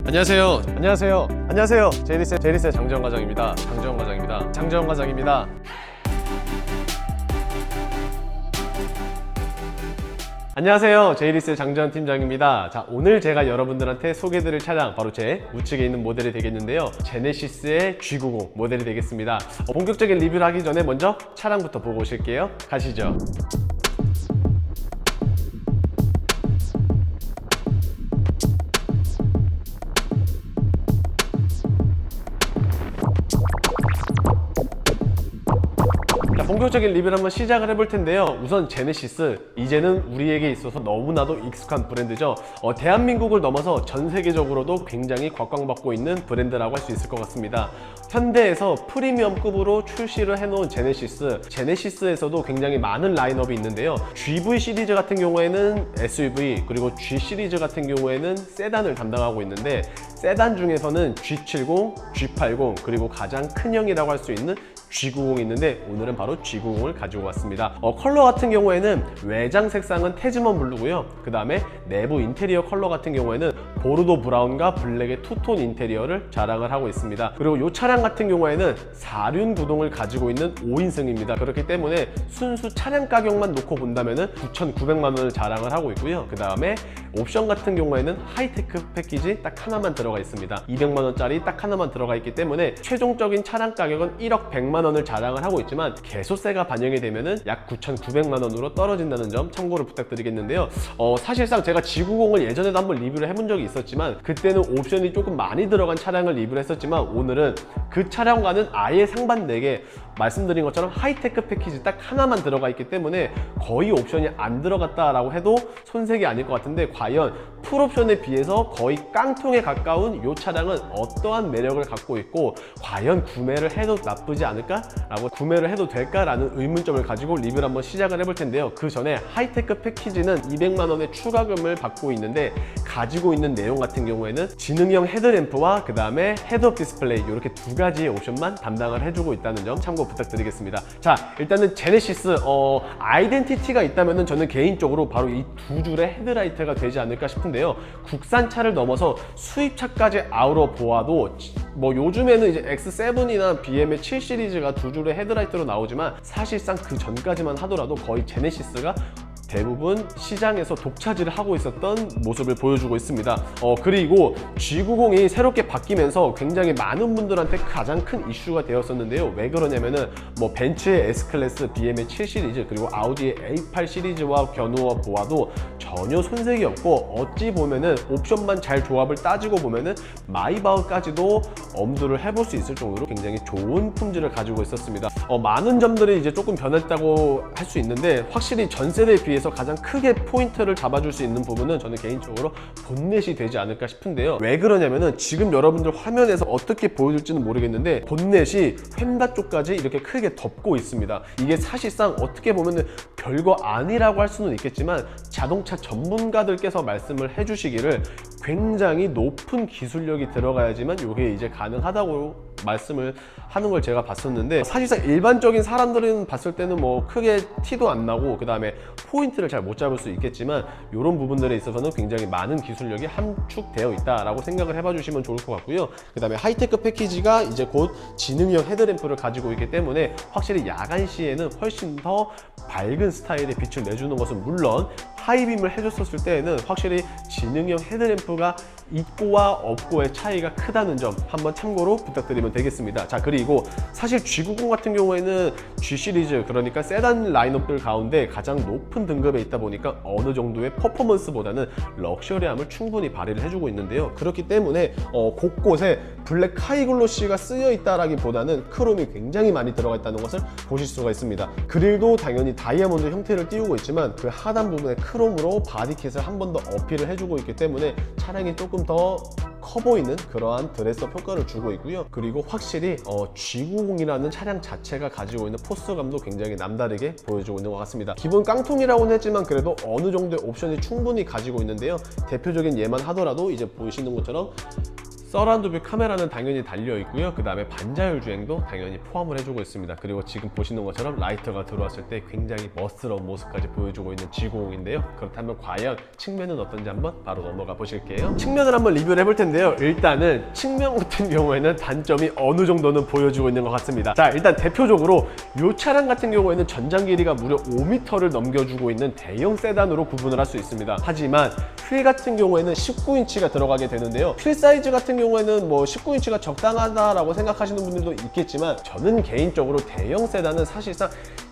안녕하세요. 안녕하세요. 안녕하세요. 제이리스의 장재원 과장입니다. 장재원 과장입니다. 안녕하세요. 제이리스의 장재원 팀장입니다. 자, 오늘 제가 여러분들한테 소개해드릴 차량 바로 제 우측에 있는 모델이 되겠는데요. 제네시스의 G90 모델이 되겠습니다. 본격적인 리뷰를 하기 전에 먼저 차량부터 보고 오실게요. 가시죠. 본격적인 리뷰를 한번 시작을 해볼 텐데요. 우선 제네시스, 이제는 우리에게 있어서 너무나도 익숙한 브랜드죠. 대한민국을 넘어서 전 세계적으로도 굉장히 곽광받고 있는 브랜드라고 할 수 있을 것 같습니다. 현대에서 프리미엄급으로 출시를 해놓은 제네시스에서도 굉장히 많은 라인업이 있는데요. GV 시리즈 같은 경우에는 SUV, 그리고 G 시리즈 같은 경우에는 세단을 담당하고 있는데, 세단 중에서는 G70, G80, 그리고 가장 큰 형이라고 할 수 있는 G90이 있는데, 오늘은 바로 G90을 가지고 왔습니다. 컬러 같은 경우에는 외장 색상은 태즈먼 블루고요. 그 다음에 내부 인테리어 컬러 같은 경우에는 보르도 브라운과 블랙의 투톤 인테리어를 자랑을 하고 있습니다. 그리고 이 차량 같은 경우에는 4륜 구동을 가지고 있는 5인승입니다. 그렇기 때문에 순수 차량 가격만 놓고 본다면 9,900만 원을 자랑을 하고 있고요. 그 다음에 옵션 같은 경우에는 하이테크 패키지 딱 하나만 들어가 있습니다. 200만 원짜리 딱 하나만 들어가 있기 때문에 최종적인 차량 가격은 1억 100만 원을 자랑을 하고 있지만, 개소세가 반영이 되면은 약 9,900만 원으로 떨어진다는 점 참고를 부탁드리겠는데요. 사실상 제가 G90을 예전에도 한번 리뷰를 해본 적이 있었지만, 그때는 옵션이 조금 많이 들어간 차량을 리뷰를 했었지만, 오늘은 그 차량과는 아예 상반되게 말씀드린 것처럼 하이테크 패키지 딱 하나만 들어가 있기 때문에 거의 옵션이 안 들어갔다라고 해도 손색이 아닐 것 같은데, 과연 풀옵션에 비해서 거의 깡통에 가까운 이 차량은 어떠한 매력을 갖고 있고, 과연 구매를 해도 나쁘지 않을까라고, 구매를 해도 될까라는 의문점을 가지고 리뷰를 한번 시작을 해볼 텐데요. 그 전에 하이테크 패키지는 200만 원의 추가금을 받고 있는데, 가지고 있는 내용 같은 경우에는 지능형 헤드램프와 그 다음에 헤드업 디스플레이, 이렇게 두 가지의 옵션만 담당을 해주고 있다는 점 참고 부탁드리겠습니다. 자, 일단은 제네시스 아이덴티티가 있다면은 저는 개인적으로 바로 이 두 줄의 헤드라이트가 되지 않을까 싶은데요. 국산차를 넘어서 수입차까지 아우러 보아도, 뭐 요즘에는 이제 X7이나 BM의 7 시리즈가 두 줄의 헤드라이트로 나오지만, 사실상 그 전까지만 하더라도 거의 제네시스가 대부분 시장에서 독차지를 하고 있었던 모습을 보여주고 있습니다. 그리고 G90이 새롭게 바뀌면서 굉장히 많은 분들한테 가장 큰 이슈가 되었었는데요. 왜 그러냐면은 뭐 벤츠의 S클래스, BM의 7 시리즈, 그리고 아우디의 A8 시리즈와 겨누어 보아도 전혀 손색이 없고, 어찌 보면은 옵션만 잘 조합을 따지고 보면은 마이바흐까지도 엄두를 해볼 수 있을 정도로 굉장히 좋은 품질을 가지고 있었습니다. 많은 점들이 이제 조금 변했다고 할 수 있는데, 확실히 전 세대에 비해서 가장 크게 포인트를 잡아줄 수 있는 부분은 저는 개인적으로 본넷이 되지 않을까 싶은데요. 왜 그러냐면은 지금 여러분들 화면에서 어떻게 보여줄지는 모르겠는데, 본넷이 휀다 쪽까지 이렇게 크게 덮고 있습니다. 이게 사실상 어떻게 보면은 별거 아니라고 할 수는 있겠지만, 자동차 전문가들께서 말씀을 해주시기를 굉장히 높은 기술력이 들어가야지만 이게 이제 가능하다고 말씀을 하는 걸 제가 봤었는데, 사실상 일반적인 사람들은 봤을 때는 뭐 크게 티도 안 나고, 그 다음에 포인트를 잘 못 잡을 수 있겠지만, 이런 부분들에 있어서는 굉장히 많은 기술력이 함축되어 있다라고 생각을 해봐 주시면 좋을 것 같고요. 그 다음에 하이테크 패키지가 이제 곧 지능형 헤드램프를 가지고 있기 때문에, 확실히 야간 시에는 훨씬 더 밝은 스타일의 빛을 내주는 것은 물론, 하이빔을 해줬었을 때에는 확실히 지능형 헤드램프가 있고와 없고의 차이가 크다는 점 한번 참고로 부탁드리면 되겠습니다. 자, 그리고 사실 G90 같은 경우에는 G 시리즈, 그러니까 세단 라인업들 가운데 가장 높은 등급에 있다 보니까 어느 정도의 퍼포먼스보다는 럭셔리함을 충분히 발휘를 해주고 있는데요. 그렇기 때문에 곳곳에 블랙 카이글로시가 쓰여 있다라기보다는 크롬이 굉장히 많이 들어가 있다는 것을 보실 수가 있습니다. 그릴도 당연히 다이아몬드 형태를 띄우고 있지만, 그 하단 부분에 크롬으로 바디킷을 한 번 더 어필을 해주고 있기 때문에 차량이 조금 더 커 보이는 그러한 드레스업 효과를 주고 있고요. 그리고 확실히 G90이라는 차량 자체가 가지고 있는 포스감도 굉장히 남다르게 보여주고 있는 것 같습니다. 기본 깡통이라고는 했지만 그래도 어느 정도의 옵션이 충분히 가지고 있는데요. 대표적인 예만 하더라도 이제 보이시는 것처럼 서라운드 뷰 카메라는 당연히 달려 있고요. 그 다음에 반자율 주행도 당연히 포함을 해주고 있습니다. 그리고 지금 보시는 것처럼 라이트가 들어왔을 때 굉장히 멋스러운 모습까지 보여주고 있는 G90인데요. 그렇다면 과연 측면은 어떤지 한번 바로 넘어가 보실게요. 측면을 한번 리뷰를 해볼 텐데요. 일단은 측면 같은 경우에는 단점이 어느 정도는 보여주고 있는 것 같습니다. 자, 일단 대표적으로 이 차량 같은 경우에는 전장 길이가 무려 5m를 넘겨주고 있는 대형 세단으로 구분을 할 수 있습니다. 하지만 휠 같은 경우에는 19인치가 들어가게 되는데요. 휠 사이즈 같은 경우에는 뭐 19인치가 적당하다라고 생각하시는 분들도 있겠지만 저는 개인적으로 대형 세단은 사실상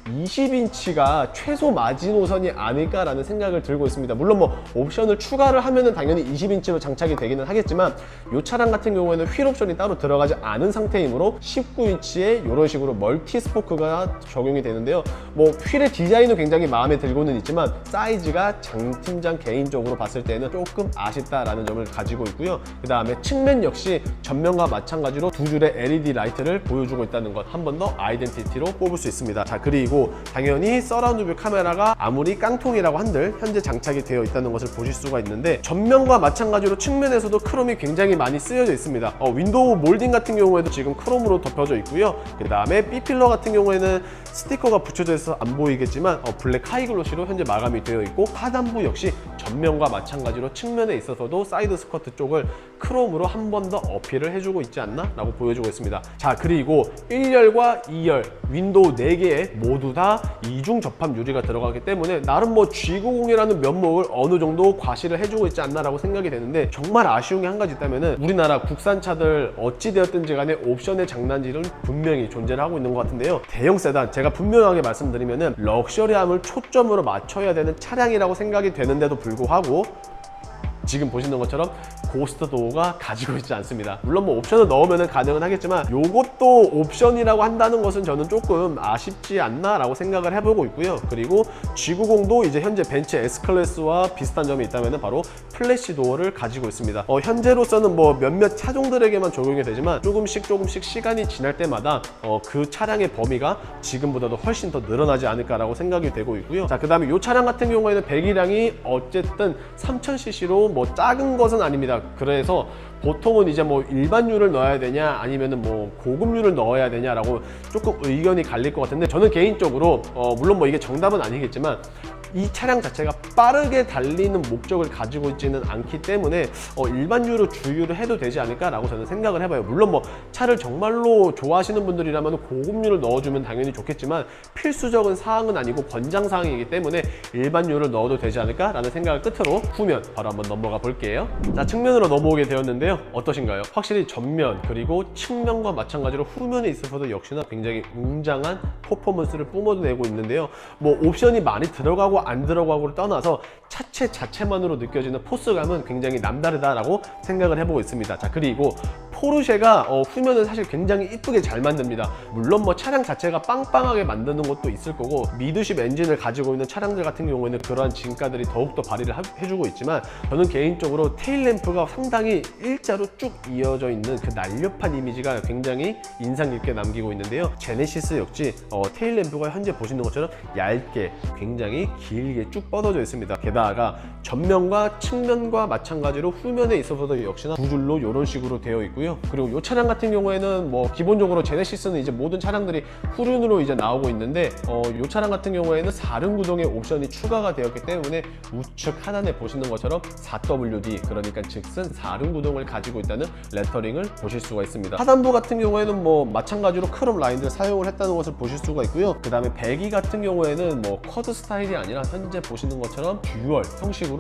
20인치가 최소 마지노선이 아닐까라는 생각을 들고 있습니다. 물론 뭐 옵션을 추가를 하면은 당연히 20인치로 장착이 되기는 하겠지만 이 차량 같은 경우에는 휠 옵션이 따로 들어가지 않은 상태이므로 19인치에 이런 식으로 멀티 스포크가 적용이 되는데요. 뭐 휠의 디자인은 굉장히 마음에 들고는 있지만 사이즈가 장 팀장 개인적으로 봤을 때는 조금 아쉽다라는 점을 가지고 있고요. 그 다음에 측면 역시 전면과 마찬가지로 두 줄의 LED 라이트를 보여주고 있다는 것 한 번 더 아이덴티티로 뽑을 수 있습니다. 자, 그리고 당연히 서라운드 뷰 카메라가 아무리 깡통이라고 한들 현재 장착이 되어 있다는 것을 보실 수가 있는데 전면과 마찬가지로 측면에서도 크롬이 굉장히 많이 쓰여져 있습니다. 윈도우 몰딩 같은 경우에도 지금 크롬으로 덮여져 있고요. 그 다음에 B필러 같은 경우에는 스티커가 붙여져 있어서 안 보이겠지만 블랙 하이글로시로 현재 마감이 되어 있고 하단부 역시 전면과 마찬가지로 측면에 있어서도 사이드 스커트 쪽을 크롬으로 한 번 더 어필을 해주고 있지 않나? 라고 보여주고 있습니다. 자, 그리고 1열과 2열 윈도우 4개에 모두 다 이중 접합 유리가 들어가기 때문에 나름 뭐 G90이라는 면목을 어느 정도 과시를 해주고 있지 않나 라고 생각이 되는데 정말 아쉬운 게 한 가지 있다면은 우리나라 국산차들 어찌되었든지 간에 옵션의 장난질은 분명히 존재를 하고 있는 것 같은데요. 대형 세단 제가 분명하게 말씀드리면은 럭셔리함을 초점으로 맞춰야 되는 차량이라고 생각이 되는데도 불구하고 지금 보시는 것처럼 고스트 도어가 가지고 있지 않습니다. 물론 뭐 옵션을 넣으면 가능은 하겠지만 이것도 옵션이라고 한다는 것은 저는 조금 아쉽지 않나 라고 생각을 해보고 있고요. 그리고 G90도 이제 현재 벤츠 S클래스와 비슷한 점이 있다면 바로 플래시 도어를 가지고 있습니다. 현재로서는 뭐 몇몇 차종들에게만 적용이 되지만 조금씩 시간이 지날 때마다 그 차량의 범위가 지금보다도 훨씬 더 늘어나지 않을까라고 생각이 되고 있고요. 자, 그 다음에 이 차량 같은 경우에는 배기량이 어쨌든 3000cc로 뭐 작은 것은 아닙니다. 그래서 보통은 이제 뭐 일반유를 넣어야 되냐 아니면은 뭐 고급유를 넣어야 되냐라고 조금 의견이 갈릴 것 같은데 저는 개인적으로 물론 뭐 이게 정답은 아니겠지만 이 차량 자체가 빠르게 달리는 목적을 가지고 있지는 않기 때문에 일반유로 주유를 해도 되지 않을까라고 저는 생각을 해봐요. 물론 뭐 차를 정말로 좋아하시는 분들이라면 고급유를 넣어주면 당연히 좋겠지만 필수적인 사항은 아니고 권장 사항이기 때문에 일반유를 넣어도 되지 않을까라는 생각을 끝으로 후면 바로 한번 넘어가 볼게요. 자, 측면으로 넘어오게 되었는데요. 어떠신가요? 확실히 전면 그리고 측면과 마찬가지로 후면에 있어서도 역시나 굉장히 웅장한 퍼포먼스를 뿜어내고 있는데요. 뭐 옵션이 많이 들어가고 안 들어가고를 떠나서 차체 자체만으로 느껴지는 포스감은 굉장히 남다르다라고 생각을 해보고 있습니다. 자, 그리고 포르쉐가 후면을 사실 굉장히 이쁘게 잘 만듭니다. 물론 뭐 차량 자체가 빵빵하게 만드는 것도 있을 거고 미드십 엔진을 가지고 있는 차량들 같은 경우에는 그러한 진가들이 더욱더 발휘를 해주고 있지만 저는 개인적으로 테일램프가 상당히 일자로 쭉 이어져 있는 그 날렵한 이미지가 굉장히 인상 깊게 남기고 있는데요. 제네시스 역시 테일램프가 현재 보시는 것처럼 얇게 굉장히 길게 쭉 뻗어져 있습니다. 게다가 전면과 측면과 마찬가지로 후면에 있어서도 역시나 두 줄로 이런 식으로 되어 있고요. 그리고 이 차량 같은 경우에는 뭐 기본적으로 제네시스는 이제 모든 차량들이 후륜으로 이제 나오고 있는데 이 차량 같은 경우에는 4륜 구동의 옵션이 추가가 되었기 때문에 우측 하단에 보시는 것처럼 4WD 그러니까 즉슨 4륜 구동을 가지고 있다는 레터링을 보실 수가 있습니다. 하단부 같은 경우에는 뭐 마찬가지로 크롬 라인들 사용을 했다는 것을 보실 수가 있고요. 그 다음에 배기 같은 경우에는 뭐 커드 스타일이 아니라 현재 보시는 것처럼 듀얼 형식으로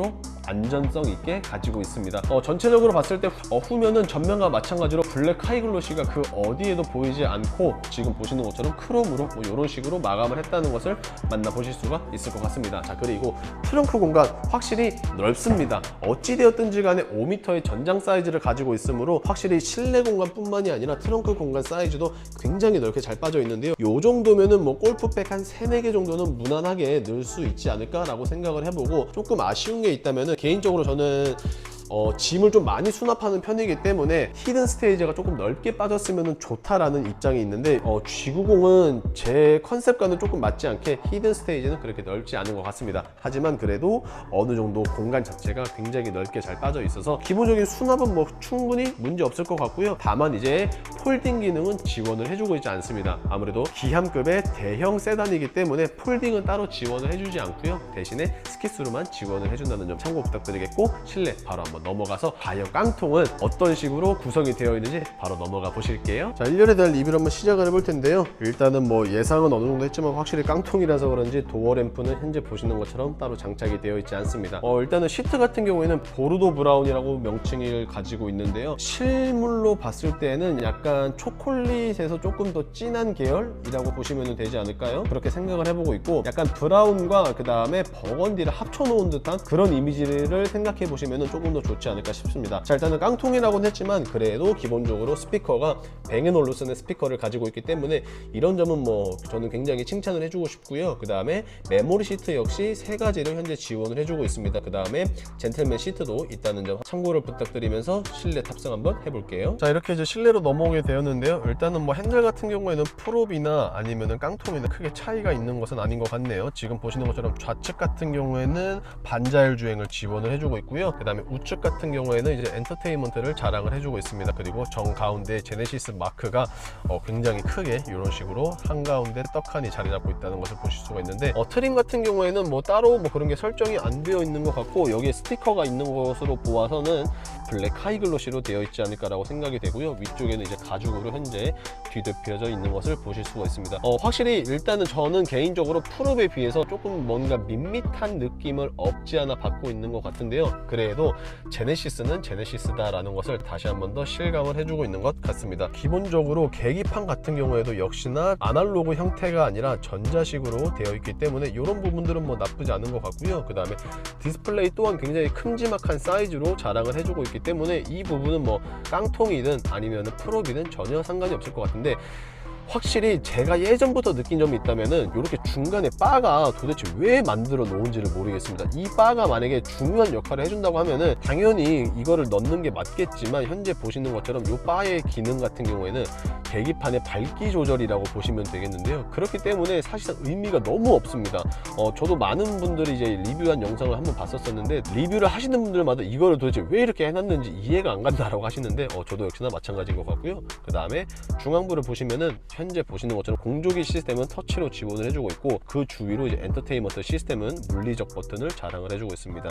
안전성 있게 가지고 있습니다. 전체적으로 봤을 때 후면은 전면과 마찬가지로 블랙 하이글로시가 그 어디에도 보이지 않고 지금 보시는 것처럼 크롬으로 뭐 이런 식으로 마감을 했다는 것을 만나보실 수가 있을 것 같습니다. 자, 그리고 트렁크 공간 확실히 넓습니다. 어찌되었든지 간에 5m의 전장 사이즈를 가지고 있으므로 확실히 실내 공간뿐만이 아니라 트렁크 공간 사이즈도 굉장히 넓게 잘 빠져 있는데요. 요 정도면은 뭐 골프백 한 3-4개 정도는 무난하게 넣을 수 있지 않을까라고 생각을 해보고 조금 아쉬운 게 있다면은 개인적으로 저는 짐을 좀 많이 수납하는 편이기 때문에 히든 스테이지가 조금 넓게 빠졌으면 좋다라는 입장이 있는데 G90은 제 컨셉과는 조금 맞지 않게 히든 스테이지는 그렇게 넓지 않은 것 같습니다. 하지만 그래도 어느 정도 공간 자체가 굉장히 넓게 잘 빠져 있어서 기본적인 수납은 뭐 충분히 문제 없을 것 같고요. 다만 이제 폴딩 기능은 지원을 해주고 있지 않습니다. 아무래도 기함급의 대형 세단이기 때문에 폴딩은 따로 지원을 해주지 않고요. 대신에 스키스로만 지원을 해준다는 점 참고 부탁드리겠고, 실내 바로 한번 넘어가서 과연 깡통은 어떤 식으로 구성이 되어 있는지 바로 넘어가 보실게요. 자, 1열에 대한 리뷰를 한번 시작을 해볼 텐데요. 일단은 뭐 예상은 어느 정도 했지만 확실히 깡통이라서 그런지 도어 램프는 현재 보시는 것처럼 따로 장착이 되어 있지 않습니다. 일단은 시트 같은 경우에는 보르도 브라운이라고 명칭을 가지고 있는데요. 실물로 봤을 때는 약간 초콜릿에서 조금 더 진한 계열이라고 보시면 되지 않을까요? 그렇게 생각을 해보고 있고, 약간 브라운과 그 다음에 버건디를 합쳐놓은 듯한 그런 이미지를 생각해 보시면 조금 더 좋지 않을까 싶습니다. 자, 일단은 깡통이라고는 했지만 그래도 기본적으로 스피커가 뱅앤올루슨의 스피커를 가지고 있기 때문에 이런 점은 뭐 저는 굉장히 칭찬을 해주고 싶고요. 그 다음에 메모리 시트 역시 3가지를 현재 지원을 해주고 있습니다. 그 다음에 젠틀맨 시트도 있다는 점 참고를 부탁드리면서 실내 탑승 한번 해볼게요. 자, 이렇게 이제 실내로 넘어오게 되었는데요. 일단은 뭐 핸들 같은 경우에는 프롭이나 아니면은 깡통이나 크게 차이가 있는 것은 아닌 것 같네요. 지금 보시는 것처럼 좌측 같은 경우에는 반자율 주행을 지원을 해주고 있고요. 그 다음에 우측 같은 경우에는 이제 엔터테인먼트를 자랑을 해주고 있습니다. 그리고 정 가운데 제네시스 마크가 굉장히 크게 이런 식으로 한가운데 떡하니 자리 잡고 있다는 것을 보실 수가 있는데, 트림 같은 경우에는 뭐 따로 뭐 그런 게 설정이 안 되어 있는 것 같고, 여기에 스티커가 있는 것으로 보아서는 블랙 하이글로시로 되어 있지 않을까라고 생각이 되고요. 위쪽에는 이제 가죽으로 현재 뒤덮여져 있는 것을 보실 수가 있습니다. 확실히 일단은 저는 개인적으로 프롭에 비해서 조금 뭔가 밋밋한 느낌을 없지 않아 받고 있는 것 같은데요. 그래도 제네시스는 제네시스다라는 것을 다시 한 번 더 실감을 해주고 있는 것 같습니다. 기본적으로 계기판 같은 경우에도 역시나 아날로그 형태가 아니라 전자식으로 되어 있기 때문에 이런 부분들은 뭐 나쁘지 않은 것 같고요. 그 다음에 디스플레이 또한 굉장히 큼지막한 사이즈로 자랑을 해주고 있기 때문에 이 부분은 뭐 깡통이든 아니면 프롭이든 전혀 상관이 없을 것 같은데, 확실히 제가 예전부터 느낀 점이 있다면은 이렇게 중간에 바가 도대체 왜 만들어 놓은지를 모르겠습니다. 이 바가 만약에 중요한 역할을 해준다고 하면은 당연히 이거를 넣는 게 맞겠지만, 현재 보시는 것처럼 이 바의 기능 같은 경우에는 계기판의 밝기 조절이라고 보시면 되겠는데요. 그렇기 때문에 사실상 의미가 너무 없습니다. 저도 많은 분들이 이제 리뷰한 영상을 한번 봤었는데, 리뷰를 하시는 분들마다 이거를 도대체 왜 이렇게 해놨는지 이해가 안 간다라고 하시는데, 저도 역시나 마찬가지인 것 같고요. 그 다음에 중앙부를 보시면은 현재 보시는 것처럼 공조기 시스템은 터치로 지원을 해주고 있고, 그 주위로 이제 엔터테인먼트 시스템은 물리적 버튼을 자랑을 해주고 있습니다.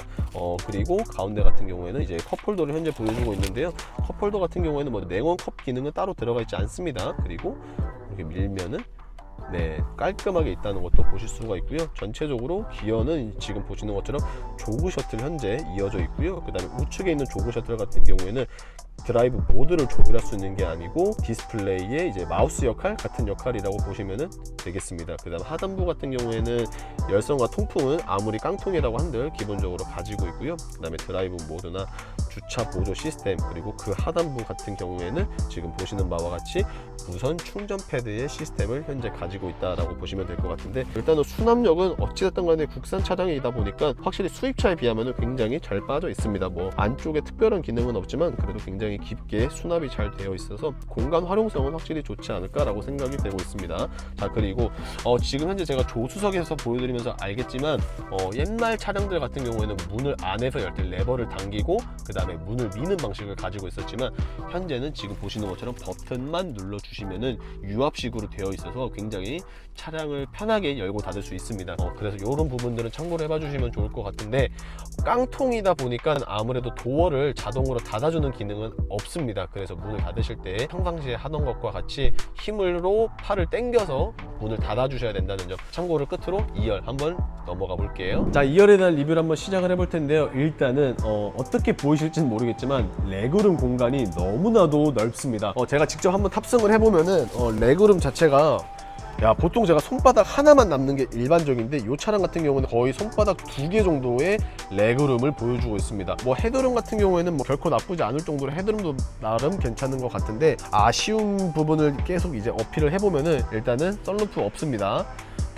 그리고 가운데 같은 경우에는 이제 컵홀더를 현재 보여주고 있는데요. 컵홀더 같은 경우에는 뭐 냉온 컵 기능은 따로 들어가 있지 않습니다. 그리고 이렇게 밀면은 깔끔하게 있다는 것도 보실 수가 있고요. 전체적으로 기어는 지금 보시는 것처럼 조그 셔틀 현재 이어져 있고요. 그 다음에 우측에 있는 조그 셔틀 같은 경우에는 드라이브 모드를 조절할 수 있는 게 아니고 디스플레이의 이제 마우스 역할 같은 역할이라고 보시면 되겠습니다. 그 다음 하단부 같은 경우에는 열선과 통풍은 아무리 깡통이라고 한들 기본적으로 가지고 있고요. 그 다음에 드라이브 모드나 주차 보조 시스템, 그리고 그 하단부 같은 경우에는 지금 보시는 바와 같이 무선 충전 패드의 시스템을 현재 가지고 있다라고 보시면 될 것 같은데, 일단은 수납력은 어찌됐든 간에 국산 차량이다 보니까 확실히 수입차에 비하면 굉장히 잘 빠져 있습니다. 뭐 안쪽에 특별한 기능은 없지만 그래도 굉장히 깊게 수납이 잘 되어 있어서 공간 활용성은 확실히 좋지 않을까라고 생각이 되고 있습니다. 자, 그리고 지금 현재 제가 조수석에서 보여드리면서 알겠지만 옛날 차량들 같은 경우에는 문을 안에서 열 때 레버를 당기고 그 다음에 문을 미는 방식을 가지고 있었지만, 현재는 지금 보시는 것처럼 버튼만 눌러주시면은 유압식으로 되어 있어서 굉장히 차량을 편하게 열고 닫을 수 있습니다. 그래서 이런 부분들은 참고를 해봐 주시면 좋을 것 같은데, 깡통이다 보니까 아무래도 도어를 자동으로 닫아주는 기능은 없습니다. 그래서 문을 닫으실 때 평상시에 하던 것과 같이 힘으로 팔을 당겨서 문을 닫아주셔야 된다는 점 참고를 끝으로 2열 한번 넘어가 볼게요. 자, 2열에 대한 리뷰를 한번 시작을 해볼 텐데요. 일단은 어떻게 보이실지는 모르겠지만 레그룸 공간이 너무나도 넓습니다. 제가 직접 한번 탑승을 해보면은 레그룸 자체가 보통 제가 손바닥 하나만 남는 게 일반적인데, 이 차량 같은 경우는 거의 손바닥 2개 정도의 레그룸을 보여주고 있습니다. 뭐 헤드룸 같은 경우에는 뭐 결코 나쁘지 않을 정도로 헤드룸도 나름 괜찮은 것 같은데, 아쉬운 부분을 계속 이제 어필을 해보면은 일단은 썬루프 없습니다.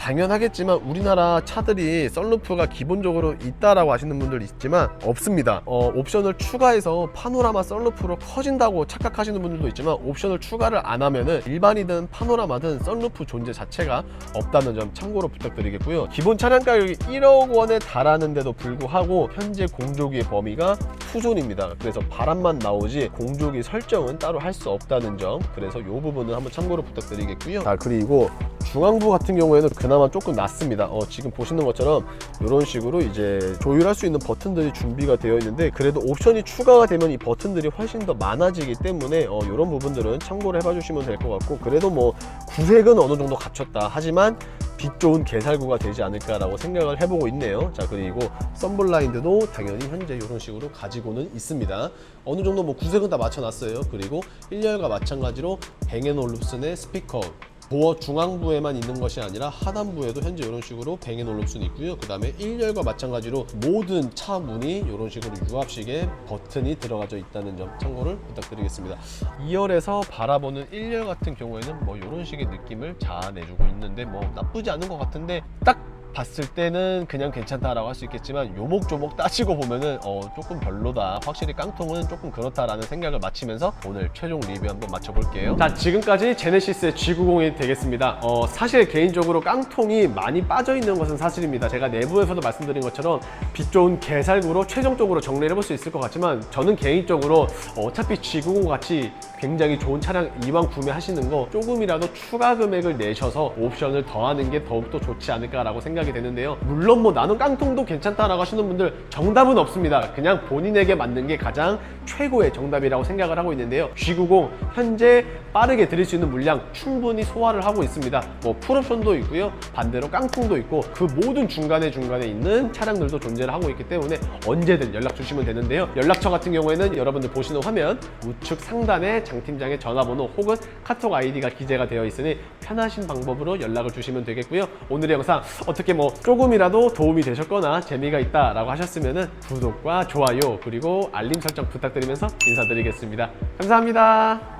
당연하겠지만 우리나라 차들이 썬루프가 기본적으로 있다라고 하시는 분들 있지만 없습니다. 옵션을 추가해서 파노라마 썬루프로 커진다고 착각하시는 분들도 있지만 옵션을 추가를 안 하면은 일반이든 파노라마든 썬루프 존재 자체가 없다는 점 참고로 부탁드리겠고요. 기본 차량 가격이 1억 원에 달하는데도 불구하고 현재 공조기의 범위가 투존입니다. 그래서 바람만 나오지 공조기 설정은 따로 할 수 없다는 점, 그래서 이 부분은 한번 참고로 부탁드리겠고요. 자, 그리고 중앙부 같은 경우에는 그나마 조금 낫습니다. 지금 보시는 것처럼 이런 식으로 이제 조율할 수 있는 버튼들이 준비가 되어 있는데, 그래도 옵션이 추가가 되면 이 버튼들이 훨씬 더 많아지기 때문에 이런 부분들은 참고를 해봐 주시면 될 것 같고, 그래도 뭐 구색은 어느 정도 갖췄다 하지만 빛 좋은 개살구가 되지 않을까라고 생각을 해보고 있네요. 자, 그리고 썬블라인드도 당연히 현재 이런 식으로 가지고는 있습니다. 어느 정도 뭐 구색은 다 맞춰놨어요. 그리고 1열과 마찬가지로 뱅앤올룹슨의 스피커, 도어 중앙부에만 있는 것이 아니라 하단부에도 현재 이런 식으로 뱅앤올룹슨이 있고요. 그 다음에 1열과 마찬가지로 모든 차 문이 이런 식으로 유압식의 버튼이 들어가져 있다는 점 참고를 부탁드리겠습니다. 2열에서 바라보는 1열 같은 경우에는 뭐 이런 식의 느낌을 자아내주고 있는데 뭐 나쁘지 않은 것 같은데, 딱 봤을 때는 그냥 괜찮다라고 할 수 있겠지만 요목조목 따지고 보면은 조금 별로다, 확실히 깡통은 조금 그렇다라는 생각을 마치면서 오늘 최종 리뷰 한번 맞춰볼게요. 자, 지금까지 제네시스의 G90이 되겠습니다. 사실 개인적으로 깡통이 많이 빠져있는 것은 사실입니다. 제가 내부에서도 말씀드린 것처럼 빛 좋은 개살구로 최종적으로 정리를 해볼 수 있을 것 같지만, 저는 개인적으로 어차피 G90 같이 굉장히 좋은 차량 이왕 구매하시는 거 조금이라도 추가 금액을 내셔서 옵션을 더하는 게 더욱더 좋지 않을까라고 생각이 되는데요. 물론 뭐 나는 깡통도 괜찮다라고 하시는 분들, 정답은 없습니다. 그냥 본인에게 맞는 게 가장 최고의 정답이라고 생각을 하고 있는데요. G90 현재 빠르게 드릴 수 있는 물량 충분히 소화를 하고 있습니다. 뭐 풀옵션도 있고요, 반대로 깡통도 있고, 그 모든 중간에 있는 차량들도 존재를 하고 있기 때문에 언제든 연락 주시면 되는데요. 연락처 같은 경우에는 여러분들 보시는 화면 우측 상단에 장 팀장의 전화번호 혹은 카톡 아이디가 기재가 되어 있으니 편하신 방법으로 연락을 주시면 되겠고요. 오늘의 영상 어떻게 뭐 조금이라도 도움이 되셨거나 재미가 있다라고 하셨으면 구독과 좋아요 그리고 알림 설정 부탁드리면서 인사드리겠습니다. 감사합니다.